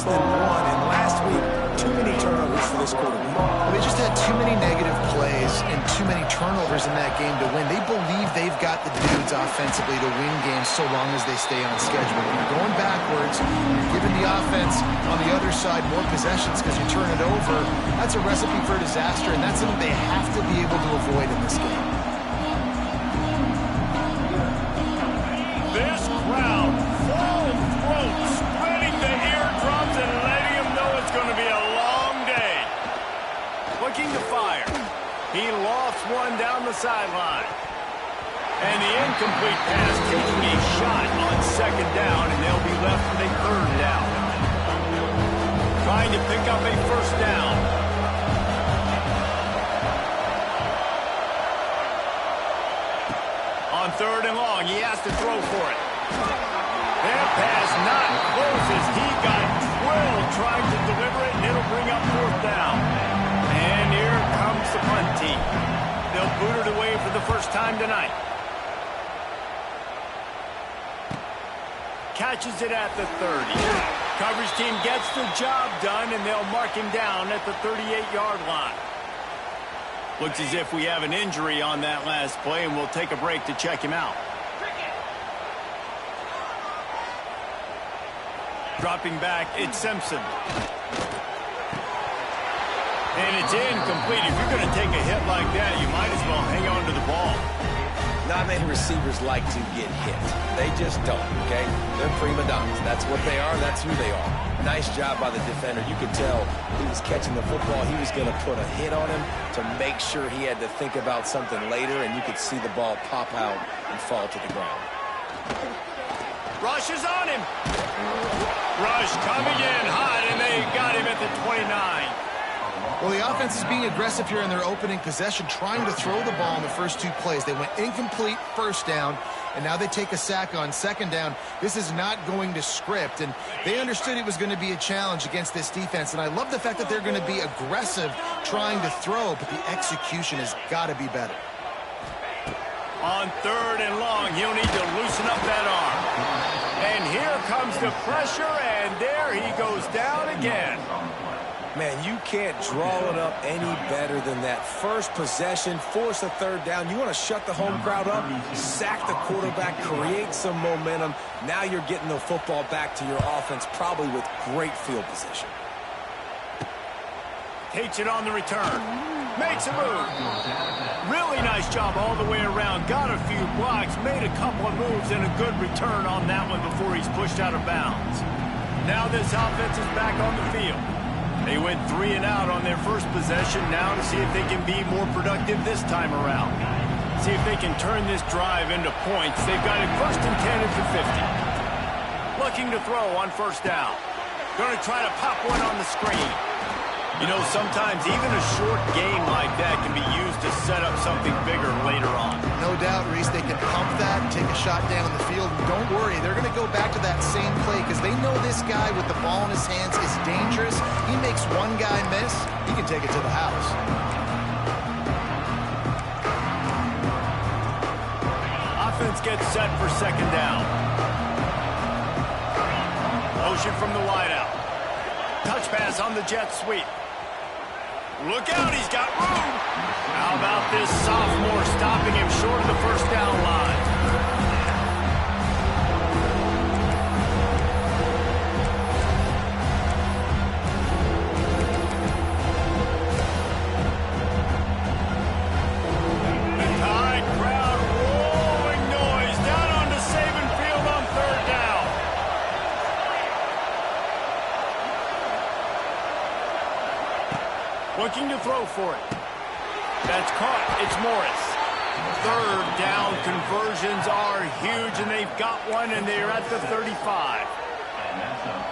than one. And last week, too many turnovers for this quarterback. Well, they just had too many negative plays and too many turnovers in that game to win. They believe they've got the dudes offensively to win games so long as they stay on schedule. When you're going backwards, you're giving the offense on the other side more possessions because you turn it over. That's a recipe for disaster, and that's something they have to be able to avoid in this game. This crowd, full throat, spreading the eardrums and letting them know it's going to be a long day. Looking to fire. He lofts one down the sideline. And the incomplete pass taking a shot on second down, and they'll be left with a third down. Trying to pick up a first down. On third and long, he has to throw for it. That pass not close as he got drilled trying to deliver it, and it'll bring up fourth down. And here comes the punt team. They'll boot it away for the first time tonight. Catches it at the 30. Coverage team gets the job done, and they'll mark him down at the 38-yard line. Looks as if we have an injury on that last play, and we'll take a break to check him out. Dropping back, it's Simpson. And it's incomplete. If you're going to take a hit like that, you might as well hang on to the ball. Not many receivers like to get hit. They just don't, okay? They're prima donnas. That's what they are. That's who they are. Nice job by the defender. You could tell he was catching the football. He was going to put a hit on him to make sure he had to think about something later, and you could see the ball pop out and fall to the ground. Rush is on him. Rush coming in hot, and they got him at the 29. Well, the offense is being aggressive here in their opening possession, trying to throw the ball in the first two plays. They went incomplete first down, and now they take a sack on second down. This is not going to script, and they understood it was going to be a challenge against this defense, and I love the fact that they're going to be aggressive trying to throw, but the execution has got to be better. On third and long, he'll need to loosen up that arm. And here comes the pressure, and there he goes down again. Man, you can't draw it up any better than that. First possession, force a third down. You want to shut the home crowd up, sack the quarterback, create some momentum. Now you're getting the football back to your offense, probably with great field position. Takes it on the return. Makes a move. Really nice job all the way around. Got a few blocks, made a couple of moves, and a good return on that one before he's pushed out of bounds. Now this offense is back on the field. They went 3 and out on their first possession. Now to see if they can be more productive this time around. See if they can turn this drive into points. They've got it first and 10 at the 50. Looking to throw on first down. Going to try to pop one on the screen. You know, sometimes even a short game like that can be used to set up something bigger later on. No doubt, Reese, they can pump that and take a shot down the field. And don't worry, they're going to go back to that same play because they know this guy with the ball in his hands is dangerous. He makes one guy miss, he can take it to the house. Offense gets set for second down. Motion from the wideout. Touch pass on the jet sweep. Look out, he's got room. How about this sophomore stopping him short of the first down line? The Tide crowd rolling noise down onto Saban Field on third down. Looking to throw for it. That's caught. It's Morris. Third down conversions are huge, and they've got one, and they're at the 35.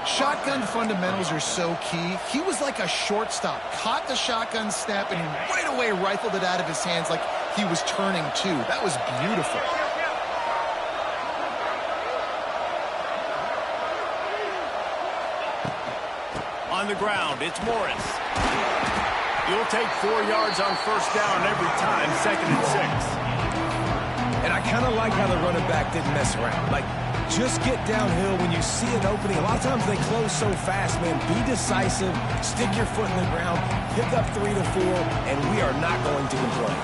Shotgun fundamentals are so key. He was like a shortstop. Caught the shotgun snap, and he right away rifled it out of his hands like he was turning two. That was beautiful. On the ground, it's Morris. You'll take 4 yards on first down every time, second and 6. And I kind of like how the running back didn't mess around. Like, Just get downhill when you see an opening. A lot of times they close so fast, man. Be decisive, stick your foot in the ground, pick up 3 to 4, and we are not going to complain.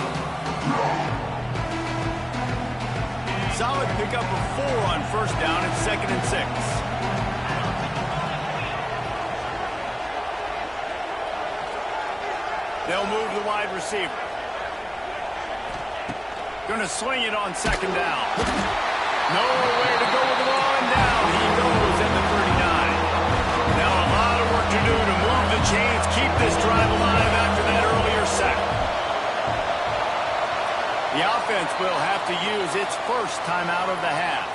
Solid pickup of 4 on first down and 2nd and 6. They'll move the wide receiver. Gonna swing it on 2nd down. Nowhere to go with the ball, and down he goes at the 39. Now a lot of work to do to move the chains, keep this drive alive after that earlier sack. The offense will have to use its first timeout of the half.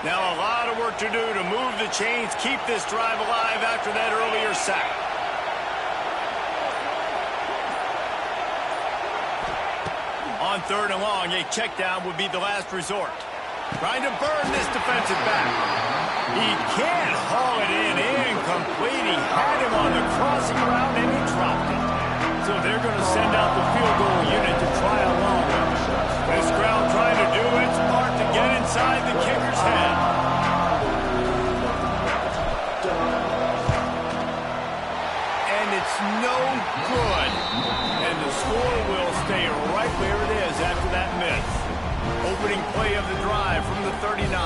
Now a lot of work to do to move the chains, keep this drive alive after that earlier sack. On 3rd and long, a check down would be the last resort. Trying to burn this defensive back. He can't haul it in. Incomplete. He had him on the crossing route, and he dropped it. So they're going to send out the field goal unit to try a long one. This crowd trying to do its part to get inside the kicker's head. And it's no good. And the score will stay right where it is after that miss. Opening play of the drive from the 39.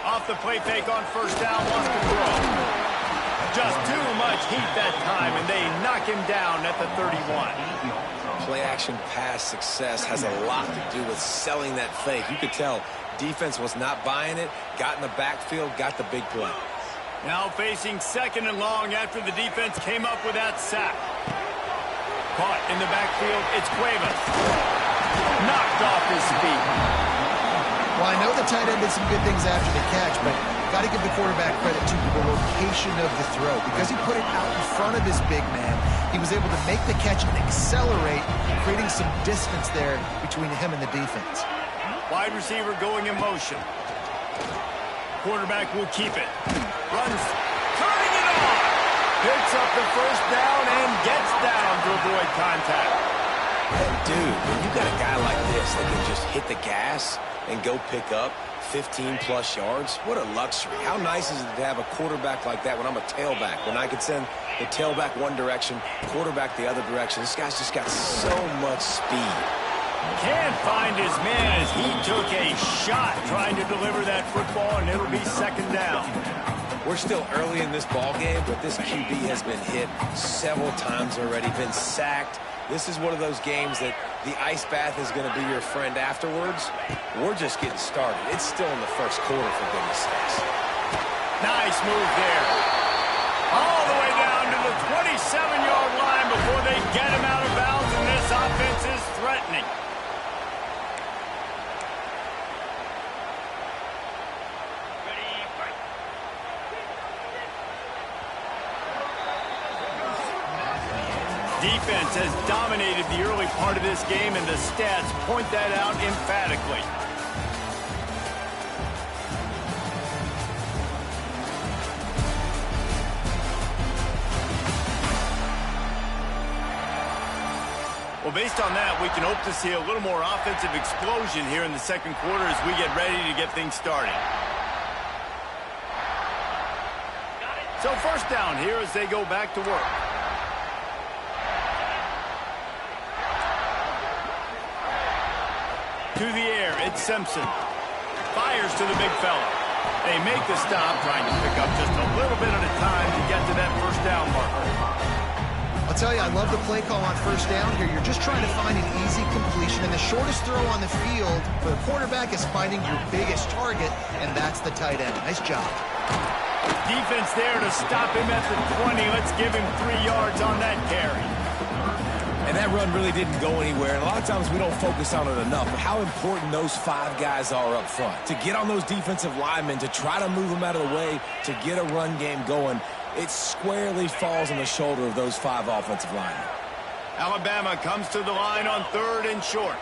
Off the play fake on first down, wants to throw. Just too much heat that time, and they knock him down at the 31. Play-action pass success has a lot to do with selling that fake. You could tell defense was not buying it, got in the backfield, got the big play. Now facing 2nd and long after the defense came up with that sack. Caught in the backfield, it's Cuevas. Knocked off his feet. Well, I know the tight end did some good things after the catch, but got to give the quarterback credit to the location of the throw. Because he put it out in front of his big man, he was able to make the catch and accelerate, creating some distance there between him and the defense. Wide receiver going in motion. Quarterback will keep it. Runs, turning it on. Picks up the first down and gets down to avoid contact. And dude, when you got a guy like this that can just hit the gas and go pick up 15-plus yards, what a luxury. How nice is it to have a quarterback like that when I'm a tailback, when I can send the tailback one direction, quarterback the other direction. This guy's just got so much speed. Can't find his man as he took a shot trying to deliver that football, and it'll be 2nd down. We're still early in this ball game, but this QB has been hit several times already, been sacked. This is one of those games that the ice bath is going to be your friend afterwards. We're just getting started. It's still in the first quarter, for goodness sakes. Nice move there. All the way down to the 27-yard line before they get him out of bounds, and this offense is threatening. Defense has dominated the early part of this game, and the stats point that out emphatically. Well, based on that, we can hope to see a little more offensive explosion here in the 2nd quarter as we get ready to get things started. So 1st down here as they go back to work. To the air, it's Simpson. Fires to the big fella. They make the stop, trying to pick up just a little bit at a time to get to that 1st down marker. I'll tell you, I love the play call on 1st down here. You're just trying to find an easy completion, and the shortest throw on the field for the quarterback is finding your biggest target, and that's the tight end. Nice job. Defense there to stop him at the 20. Let's give him 3 yards on that carry. And that run really didn't go anywhere. And a lot of times we don't focus on it enough. But how important those 5 guys are up front. To get on those defensive linemen, to try to move them out of the way, to get a run game going, it squarely falls on the shoulder of those 5 offensive linemen. Alabama comes to the line on 3rd and short.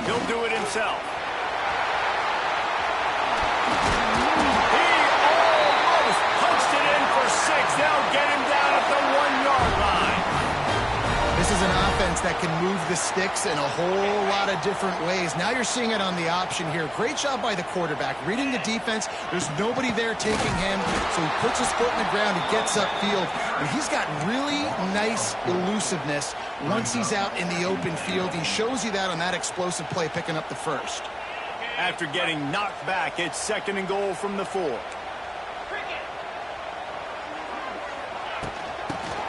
He'll do it himself. He almost punched it in for 6. They'll get him down at the 1-yard line. This is an offense that can move the sticks in a whole lot of different ways. Now you're seeing it on the option here. Great job by the quarterback. Reading the defense, there's nobody there taking him, so he puts his foot in the ground, he gets upfield, and he's got really nice elusiveness once he's out in the open field. He shows you that on that explosive play, picking up the first. After getting knocked back, it's 2nd and goal from the 4.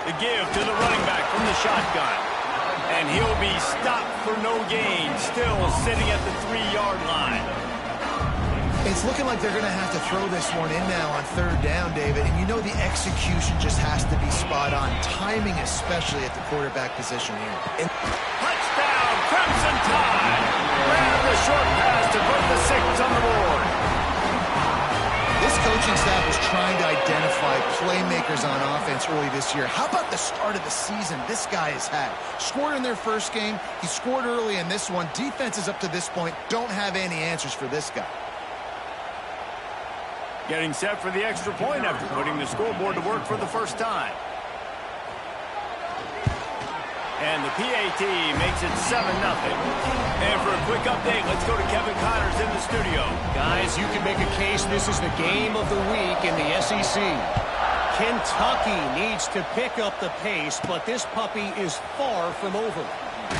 The give to the running back from the shotgun. And he'll be stopped for no gain, still sitting at the 3-yard line. It's looking like they're going to have to throw this one in now on 3rd down, David. And you know the execution just has to be spot on. Timing especially at the quarterback position here. Touchdown, Crimson Tide! Grab the short pass to put the 6 on the board. This coaching staff is trying to identify playmakers on offense early this year. How about the start of the season this guy has had? Scored in their first game. He scored early in this one. Defenses up to this point don't have any answers for this guy. Getting set for the extra point after putting the scoreboard to work for the first time. And the PAT makes it 7-0. And for a quick update, let's go to Kevin Connors in the studio. Guys, you can make a case this is the game of the week in the SEC. Kentucky needs to pick up the pace, but this puppy is far from over.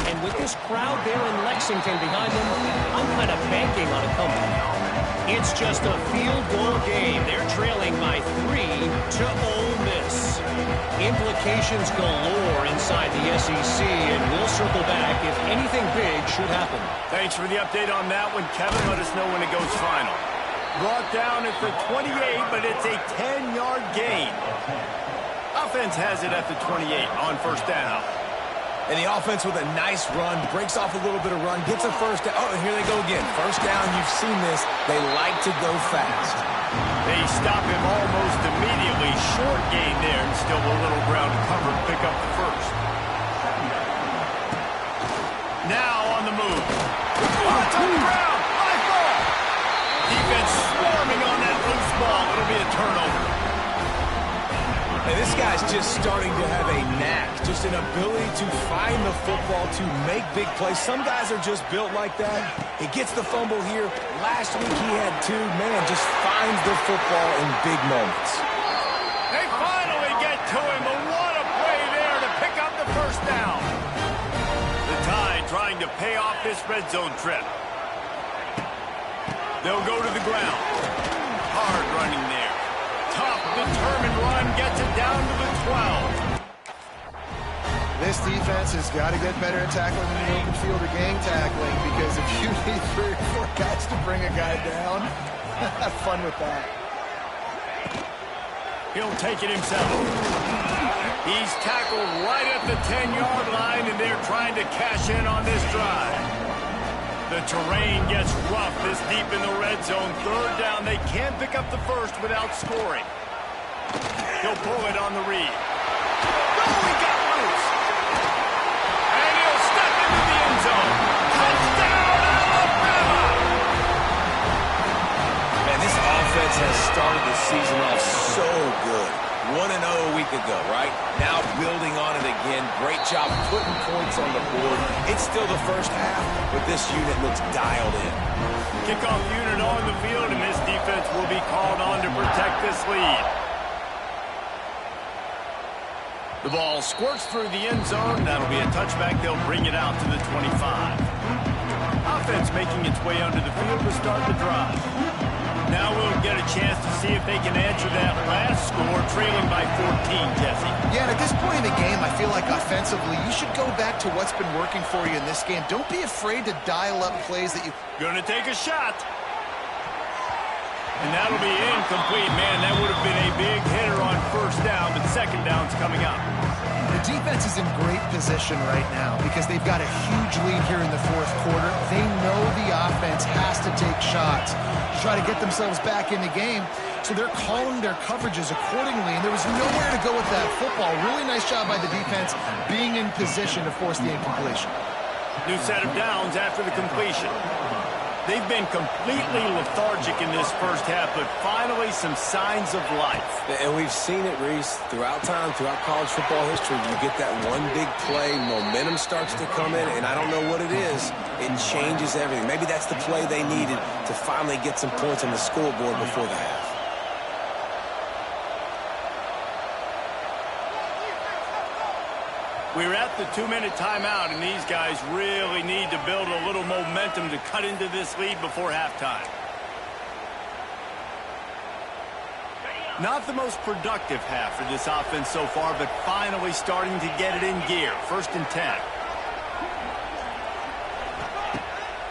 And with this crowd there in Lexington behind them, I'm kind of banking on a comeback. It's just a field goal game. They're trailing by 3 to Ole Miss. Implications galore inside the SEC, and we'll circle back if anything big should happen. Thanks for the update on that one, Kevin. Let us know when it goes final. Brought down at the 28, but it's a 10-yard gain. Offense has it at the 28 on 1st down. And the offense with a nice run, breaks off a little bit of run, gets a 1st down. Oh, and here they go again. 1st down, you've seen this. They like to go fast. They stop him almost immediately. Short gain there, and still a little ground to cover to pick up the 1st. Now on the move. Oh, it's on the ground. High ball. Defense swarming on that loose ball. It'll be a turnover. And this guy's just starting to have a knack, just an ability to find the football, to make big plays. Some guys are just built like that. He gets the fumble here. Last week he had 2. Man, just finds the football in big moments. They finally get to him, but what a play there to pick up the 1st down. The Tide trying to pay off this red zone trip. They'll go to the ground. Hard running there. Tough, determined run gets it down to the 12. This defense has got to get better at tackling in the open field or gang tackling, because if you need 3 or 4 guys to bring a guy down, have fun with that. He'll take it himself. He's tackled right at the 10-yard line, and they're trying to cash in on this drive. The terrain gets rough this deep in the red zone. 3rd down, they can't pick up the 1st without scoring. He'll pull it on the read. Oh, he got loose. And he'll step into the end zone. Touchdown, Alabama! Man, this offense has started the season off so good. 1-0 a week ago, right? Now building on it again. Great job putting points on the board. It's still the first half, but this unit looks dialed in. Kickoff unit on the field, and this defense will be called on to protect this lead. The ball squirts through the end zone. That'll be a touchback. They'll bring it out to the 25. Offense making its way under the field to start the drive. Now we'll get a chance to see if they can answer that last score, trailing by 14, Jesse. Yeah, and at this point in the game, I feel like offensively, you should go back to what's been working for you in this game. Don't be afraid to dial up plays that you... Gonna take a shot. And that'll be incomplete. Man, that would have been a big hitter on 1st down, but 2nd down's coming up. The defense is in great position right now because they've got a huge lead here in the 4th quarter. They know the offense has to take shots to try to get themselves back in the game. So they're calling their coverages accordingly, and there was nowhere to go with that football. Really nice job by the defense being in position to force the incompletion. New set of downs after the completion. They've been completely lethargic in this first half, but finally some signs of life. And we've seen it, Reese, throughout time, throughout college football history. You get that one big play, momentum starts to come in, and I don't know what it is. It changes everything. Maybe that's the play they needed to finally get some points on the scoreboard before the half. We're at the 2-minute timeout, and these guys really need to build a little momentum to cut into this lead before halftime. Not the most productive half for this offense so far, but finally starting to get it in gear. 1st and 10.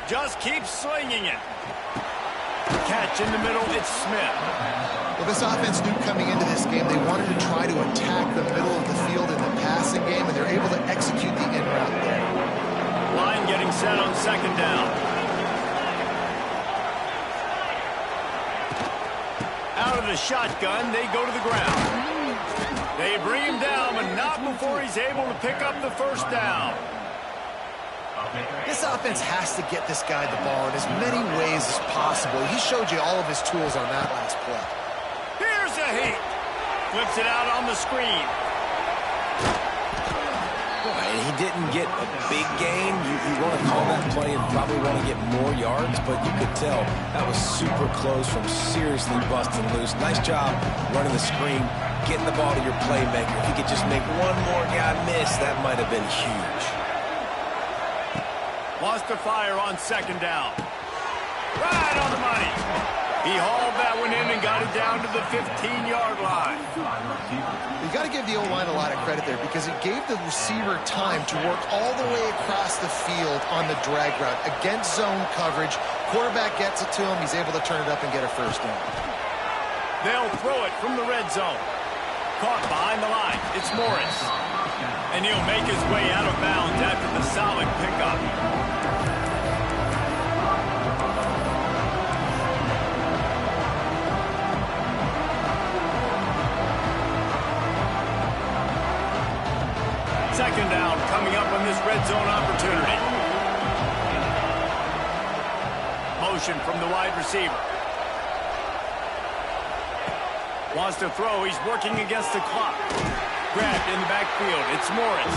Just keep slinging it. Catch in the middle, it's Smith. Well, this offense knew coming into this game they wanted to try to attack the middle of the field in the passing game, and they're able to execute the in route there. Line getting set on 2nd down. Out of the shotgun, they go to the ground. They bring him down, but not before he's able to pick up the 1st down. This offense has to get this guy the ball in as many ways as possible. He showed you all of his tools on that last play. Here's a heat. Flips it out on the screen. And he didn't get a big gain. You want to call that play and probably want to get more yards, but you could tell that was super close from seriously busting loose. Nice job running the screen, getting the ball to your playmaker. If he could just make one more guy miss, that might have been huge. Wants to fire on 2nd down. Right on the money. He hauled that one in and got it down to the 15-yard line. You got to give the O-line a lot of credit there because it gave the receiver time to work all the way across the field on the drag route against zone coverage. Quarterback gets it to him. He's able to turn it up and get a 1st down. They'll throw it from the red zone. Caught behind the line. It's Morris. And he'll make his way out of bounds after the solid pickup. Second down coming up on this red zone opportunity. Motion from the wide receiver. Wants to throw. He's working against the clock. Grabbed in the backfield. It's Morris.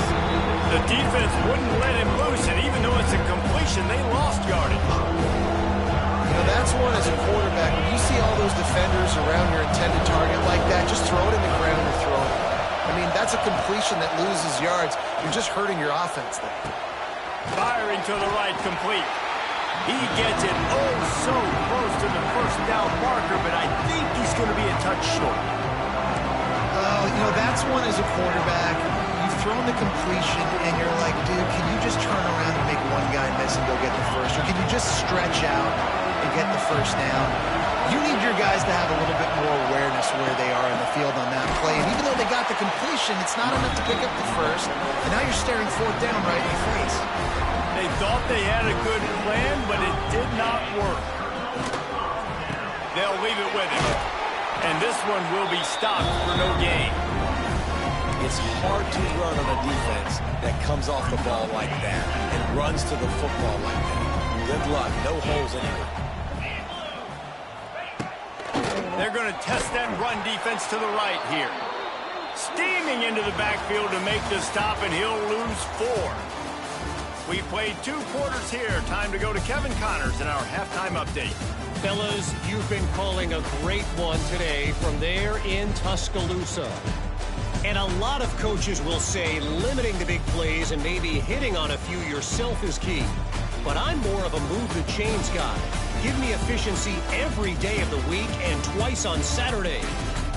The defense wouldn't let him loose, and even though it's a completion, they lost yardage. You know, that's one as a quarterback. When you see all those defenders around your intended target like that, just throw it in the ground and throw it. I mean, that's a completion that loses yards. You're just hurting your offense there. Firing to the right, complete. He gets it oh so close to the 1st down marker, but I think he's going to be a touch short. You know, that's one as a quarterback. You've thrown the completion, and you're like, dude, can you just turn around and make one guy miss and go get the 1st? Or can you just stretch out and get the 1st down? You need your guys to have a little bit more awareness where they are in the field on that play. And even though they got the completion, it's not enough to pick up the 1st. And now you're staring 4th down right in the face. They thought they had a good plan, but it did not work. They'll leave it with him. And this one will be stopped for no gain. It's hard to run on a defense that comes off the ball like that and runs to the football like that. Good luck. No holes anywhere. They're going to test that run defense to the right here. Steaming into the backfield to make the stop, and he'll lose 4. We played 2 quarters here. Time to go to Kevin Connors in our halftime update. Fellas, you've been calling a great one today from there in Tuscaloosa. And a lot of coaches will say limiting the big plays and maybe hitting on a few yourself is key. But I'm more of a move the chains guy. Give me efficiency every day of the week and twice on Saturday.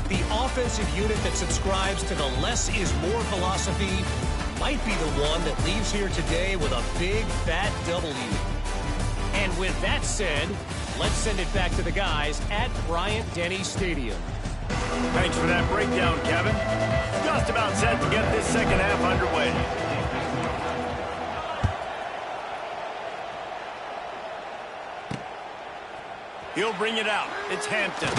The offensive unit that subscribes to the less is more philosophy might be the one that leaves here today with a big, fat W. And with that said, let's send it back to the guys at Bryant-Denny Stadium. Thanks for that breakdown, Kevin. Just about set to get this second half underway. He'll bring it out. It's Hampton.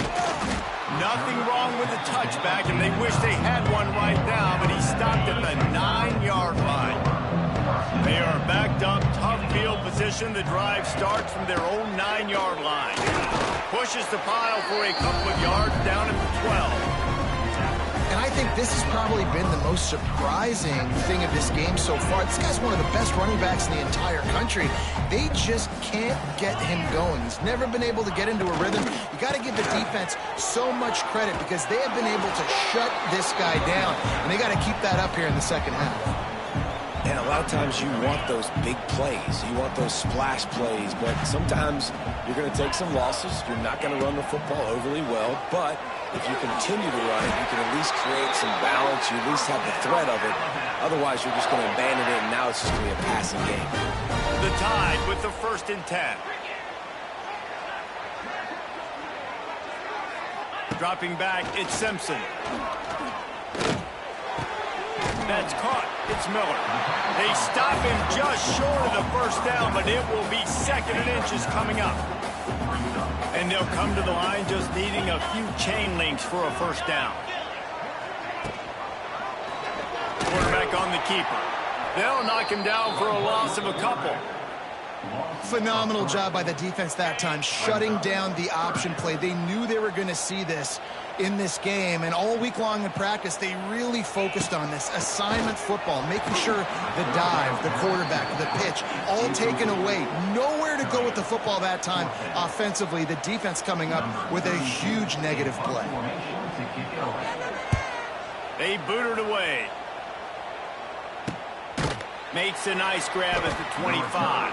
Nothing wrong with the touchback, and they wish they had one right now, but he stopped at the 9-yard line. They are backed up, tough field position. The drive starts from their own 9-yard line. Pushes the pile for a couple of yards down at the 12. And I think this has probably been the most surprising thing of this game so far. This guy's one of the best running backs in the entire country. They just can't get him going. He's never been able to get into a rhythm. You got to give the defense so much credit because they have been able to shut this guy down. And they got to keep that up here in the second half. And a lot of times you want those big plays. You want those splash plays. But sometimes you're going to take some losses. You're not going to run the football overly well. But if you continue to run it, you can at least create some balance. You at least have the threat of it. Otherwise, you're just going to abandon it, and now it's just going to be a passing game. The Tide with the 1st and 10. Dropping back, it's Simpson. That's caught. It's Miller. They stop him just short of the 1st down, but it will be 2nd and inches coming up. And they'll come to the line just needing a few chain links for a 1st down. Quarterback on the keeper. They'll knock him down for a loss of a couple. Phenomenal job by the defense that time, shutting down the option play. They knew they were going to see this in this game, and all week long in practice, they really focused on this assignment football, making sure the dive, the quarterback, the pitch, all taken away. Nowhere to go with the football that time offensively. The defense coming up with a huge negative play. They boot it away. Makes a nice grab at the 25.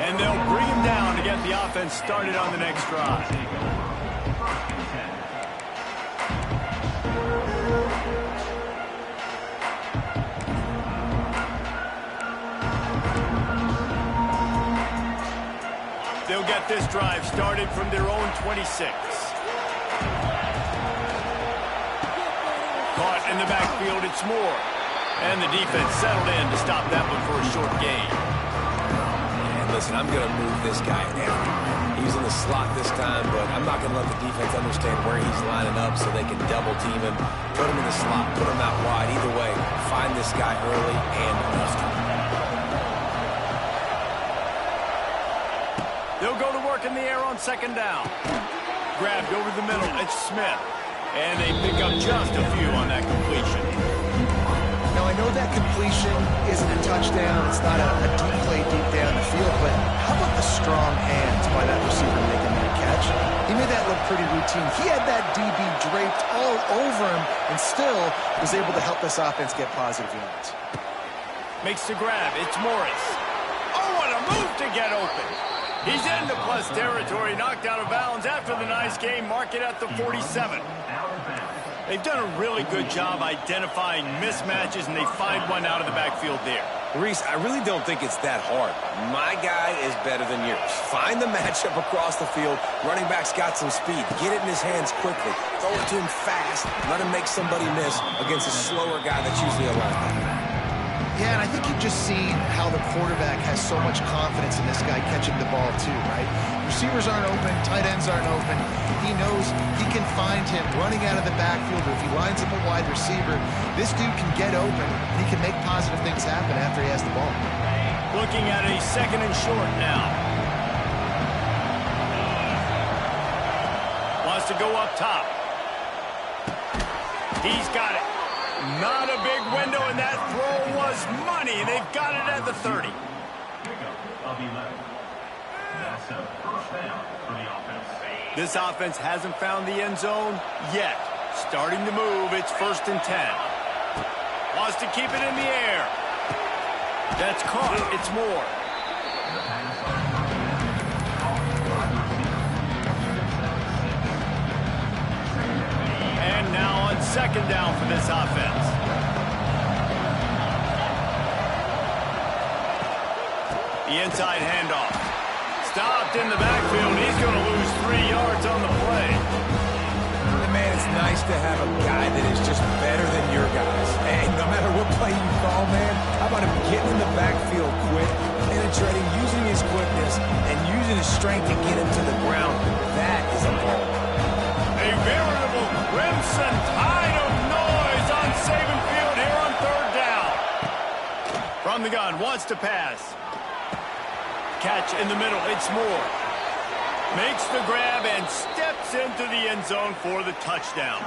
And they'll bring him down to get the offense started on the next drive. They'll get this drive started from their own 26. Caught in the backfield, it's Moore. And the defense settled in to stop that one for a short gain. And listen, I'm going to move this guy down. He's in the slot this time, but I'm not going to let the defense understand where he's lining up so they can double team him, put him in the slot, put him out wide. Either way, find this guy early and often. They'll go to work in the air on 2nd down. Grabbed over the middle, it's Smith. And they pick up just a few on that completion. Now, I know that completion isn't a touchdown. It's not a deep play deep down the field, but how about the strong hands by that receiver making that catch? He made that look pretty routine. He had that DB draped all over him and still was able to help this offense get positive yards. Makes the grab. It's Morris. Oh, what a move to get open. He's into plus territory, knocked out of bounds after the nice game. Mark it at the 47. They've done a really good job identifying mismatches, and they find one out of the backfield there. Reese, I really don't think it's that hard. My guy is better than yours. Find the matchup across the field. Running back's got some speed. Get it in his hands quickly. Throw it to him fast. Let him make somebody miss against a slower guy that's usually a linebacker. Yeah, and I think you've just seen how the quarterback has so much confidence in this guy catching the ball too, right? Receivers aren't open, tight ends aren't open. He knows he can find him running out of the backfield, or if he lines up a wide receiver, this dude can get open, and he can make positive things happen after he has the ball. Looking at a 2nd and short now. Wants to go up top. He's got it. Not a big window, and that throw was money. They've got it at the 30. This offense hasn't found the end zone yet. Starting to move, it's 1st and 10. Wants to keep it in the air. That's caught, it's Moore. And now on 2nd down for this offense. The inside handoff. Stopped in the backfield. He's going to lose 3 yards on the play. And man, it's nice to have a guy that is just better than your guys. And no matter what play you call, man, how about him getting in the backfield quick, penetrating, using his quickness, and using his strength to get him to the ground? That is a ball. A veritable the gun, wants to pass. Catch in the middle, it's Moore. Makes the grab and steps into the end zone for the touchdown.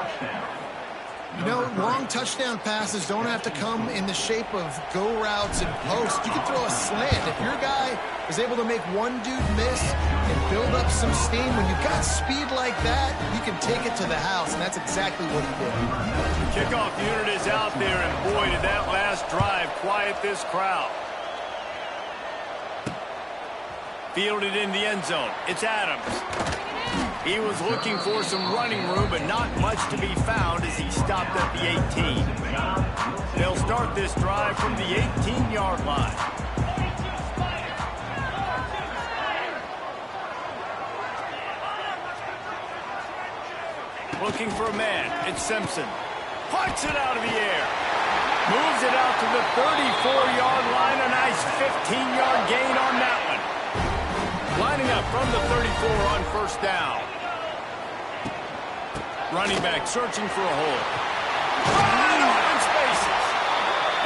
You know, long touchdown passes don't have to come in the shape of go routes and posts. You can throw a slant. If your guy is able to make one dude miss and build up some steam, when you've got speed like that, you can take it to the house, and that's exactly what he did. Kickoff unit is out there, and boy, did that last drive quiet this crowd. Fielded in the end zone. It's Adams. He was looking for some running room, but not much to be found as he stopped at the 18. They'll start this drive from the 18-yard line. Looking for a man. It's Simpson. Puts it out of the air. Moves it out to the 34-yard line. A nice 15-yard gain on that one. Lining up from the 34 on first down. Running back searching for a hole. Wide open spaces.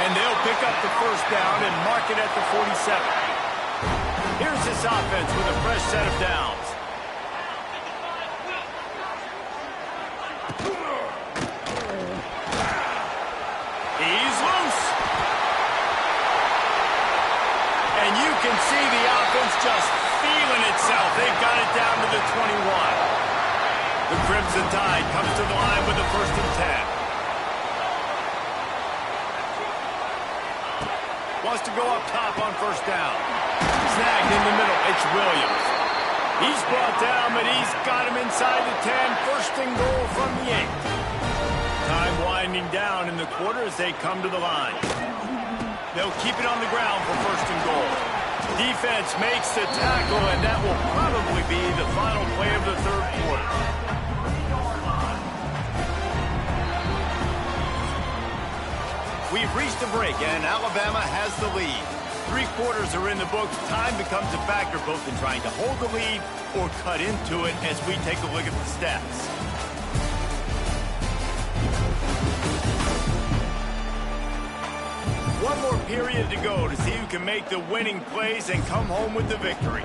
And they'll pick up the first down and mark it at the 47. Here's this offense with a fresh set of downs. He's loose. And you can see the offense just feeling itself. They've got it down to the 21. The Crimson Tide comes to the line with a 1st and 10. Wants to go up top on first down. Snagged in the middle. It's Williams. He's brought down, but he's got him inside the 10. 1st and goal from the 8. Time winding down in the quarter as they come to the line. They'll keep it on the ground for 1st and goal. Defense makes the tackle, and that will probably be the final play of the 3rd quarter. We've reached a break, and Alabama has the lead. 3 quarters are in the books. Time becomes a factor both in trying to hold the lead or cut into it as we take a look at the stats. One more period to go to see who can make the winning plays and come home with the victory.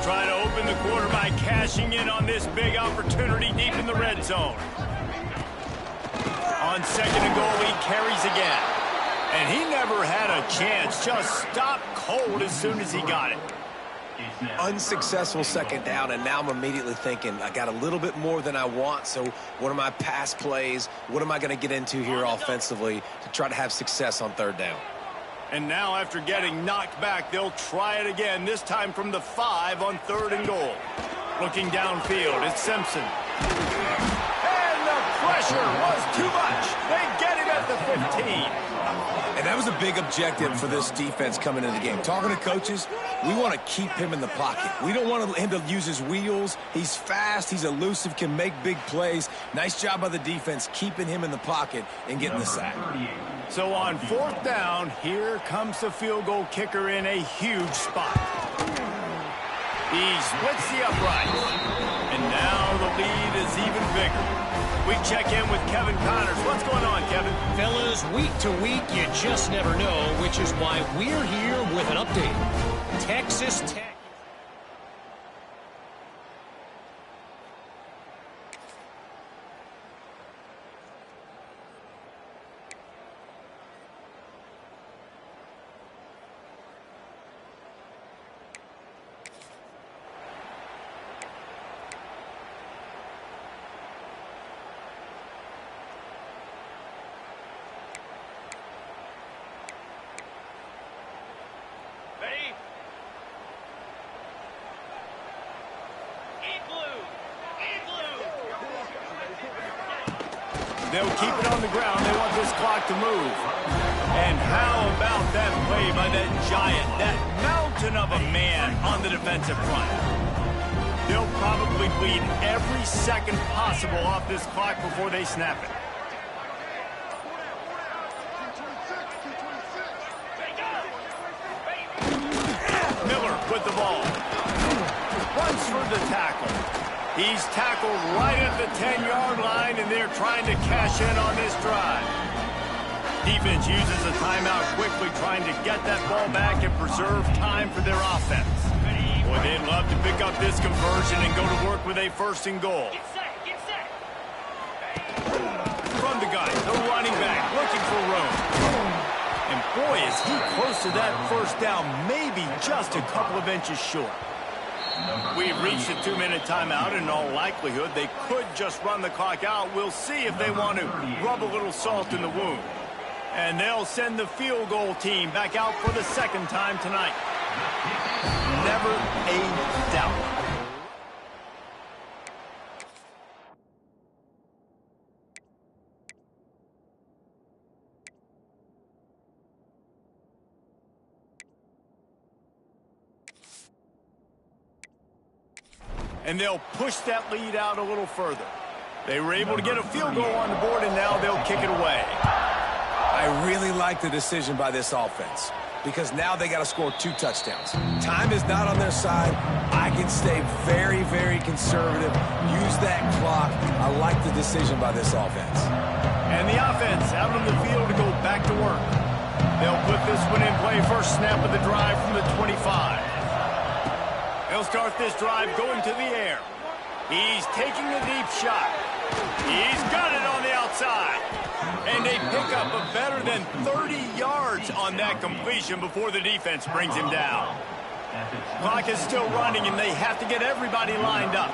Try to open the quarter by cashing in on this big opportunity deep in the red zone. On 2nd and goal, he carries again. And he never had a chance. Just stopped cold as soon as he got it. Unsuccessful 2nd down, and now I'm immediately thinking, I got a little bit more than I want, so what are my pass plays? What am I going to get into here offensively to try to have success on 3rd down? And now after getting knocked back, they'll try it again, this time from the 5 on 3rd and goal. Looking downfield, it's Simpson. And the pressure was too much. They get him at the 15. And that was a big objective for this defense coming into the game. Talking to coaches, we want to keep him in the pocket. We don't want him to use his wheels. He's fast, he's elusive, can make big plays. Nice job by the defense keeping him in the pocket and getting the sack. So on 4th down, here comes the field goal kicker in a huge spot. He splits the uprights. And now the lead is even bigger. We check in with Kevin Connors. What's going on, Kevin? Fellas, week to week, you just never know, which is why we're here with an update. Texas Tech. They'll keep it on the ground. They want this clock to move. And how about that play by that giant, that mountain of a man on the defensive front? They'll probably bleed every second possible off this clock before they snap it. Miller with the ball. Runs for the tackle. He's tackled right at the 10-yard line, and they're trying to cash in on this drive. Defense uses a timeout quickly, trying to get that ball back and preserve time for their offense. Boy, they'd love to pick up this conversion and go to work with a 1st and goal. Get set. From the gun, the running back, looking for room. And boy, is he close to that 1st down, maybe just a couple of inches short. We've reached a 2-minute timeout. In all likelihood, they could just run the clock out. We'll see if they want to rub a little salt in the wound. And they'll send the field goal team back out for the 2nd time tonight. Never a doubt. And they'll push that lead out a little further. They were able to get a field goal on the board, and now they'll kick it away. I really like the decision by this offense because now they got to score 2 touchdowns. Time is not on their side. I can stay very, very conservative. Use that clock. I like the decision by this offense. And the offense out on the field to go back to work. They'll put this one in play. First snap of the drive from the 25. They'll start this drive going to the air. He's taking a deep shot. He's got it on the outside. And they pick up a better than 30 yards on that completion before the defense brings him down. Clock is still running, and they have to get everybody lined up.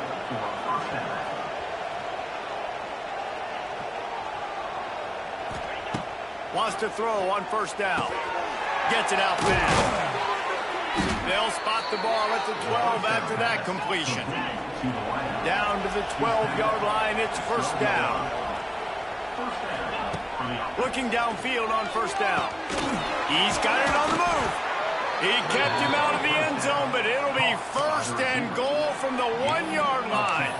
Wants to throw on 1st down. Gets it out fast. They'll spot the ball at the 12 after that completion. Down to the 12-yard line, it's 1st down. Looking downfield on 1st down. He's got it on the move. He kept him out of the end zone, but it'll be 1st and goal from the 1-yard line.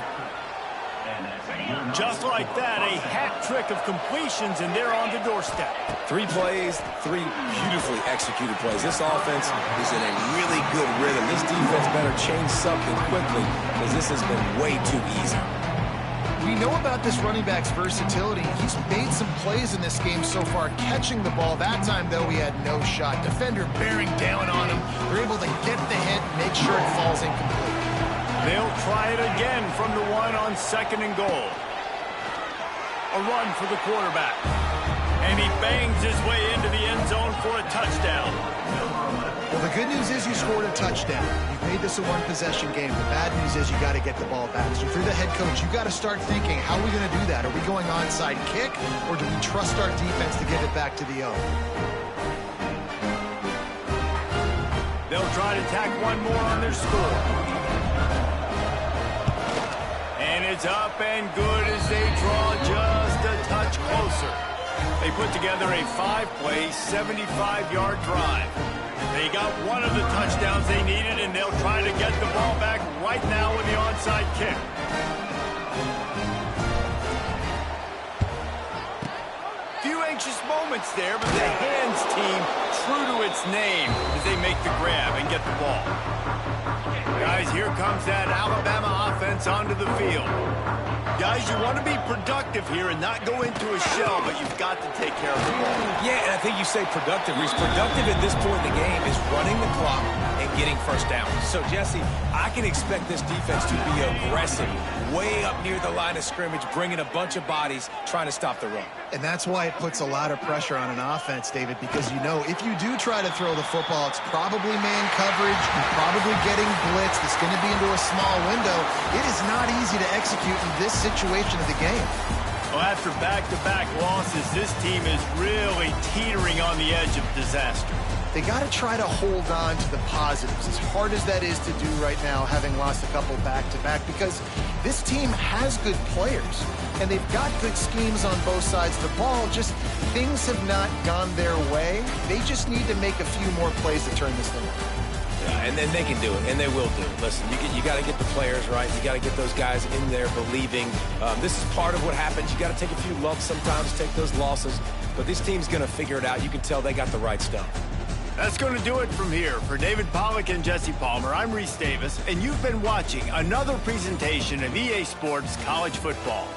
Just like that, a hat trick of completions, and they're on the doorstep. 3 plays, 3 beautifully executed plays. This offense is in a really good rhythm. This defense better change something quickly because this has been way too easy. We know about this running back's versatility. He's made some plays in this game so far, catching the ball. That time, though, he had no shot. Defender bearing down on him. They're able to get the hit, make sure it falls incomplete. They'll try it again from the 1 on 2nd and goal. A run for the quarterback. And he bangs his way into the end zone for a touchdown. Well, the good news is you scored a touchdown. You've made this a 1-possession game. The bad news is you got to get the ball back. So if you're the head coach, you got to start thinking, how are we going to do that? Are we going onside kick, or do we trust our defense to get it back to the O? They'll try to tack one more on their score. And it's up and good as they draw just a touch closer. They put together a 5-play, 75-yard drive. They got one of the touchdowns they needed, and they'll try to get the ball back right now with the onside kick. Few anxious moments there, but the hands team true to its name as they make the grab and get the ball. Guys, here comes that Alabama offense onto the field. Guys, you want to be productive here and not go into a shell, but you've got to take care of the ball. Yeah, and I think you say productive, Reese. Productive at this point in the game is running the clock and getting 1st down. So, Jesse, I can expect this defense to be aggressive, way up near the line of scrimmage, bringing a bunch of bodies, trying to stop the run. And that's why it puts a lot of pressure on an offense, David, because you know if you do try to throw the football, it's probably man coverage, you're probably getting blitzed, it's going to be into a small window. It is not easy to execute in this situation of the game. Well, after back-to-back losses, this team is really teetering on the edge of disaster. they got to try to hold on to the positives, as hard as that is to do right now, having lost a couple back-to-back, because this team has good players, and they've got good schemes on both sides of the ball. Just things have not gone their way. They just need to make a few more plays to turn this thing around. Yeah, and then they can do it, and they will do it. Listen, you got to get the players right. You got to get those guys in there believing. This is part of what happens. You got to take a few lumps sometimes, take those losses. But this team's going to figure it out. You can tell they got the right stuff. That's going to do it from here. For David Pollack and Jesse Palmer, I'm Reese Davis, and you've been watching another presentation of EA Sports College Football.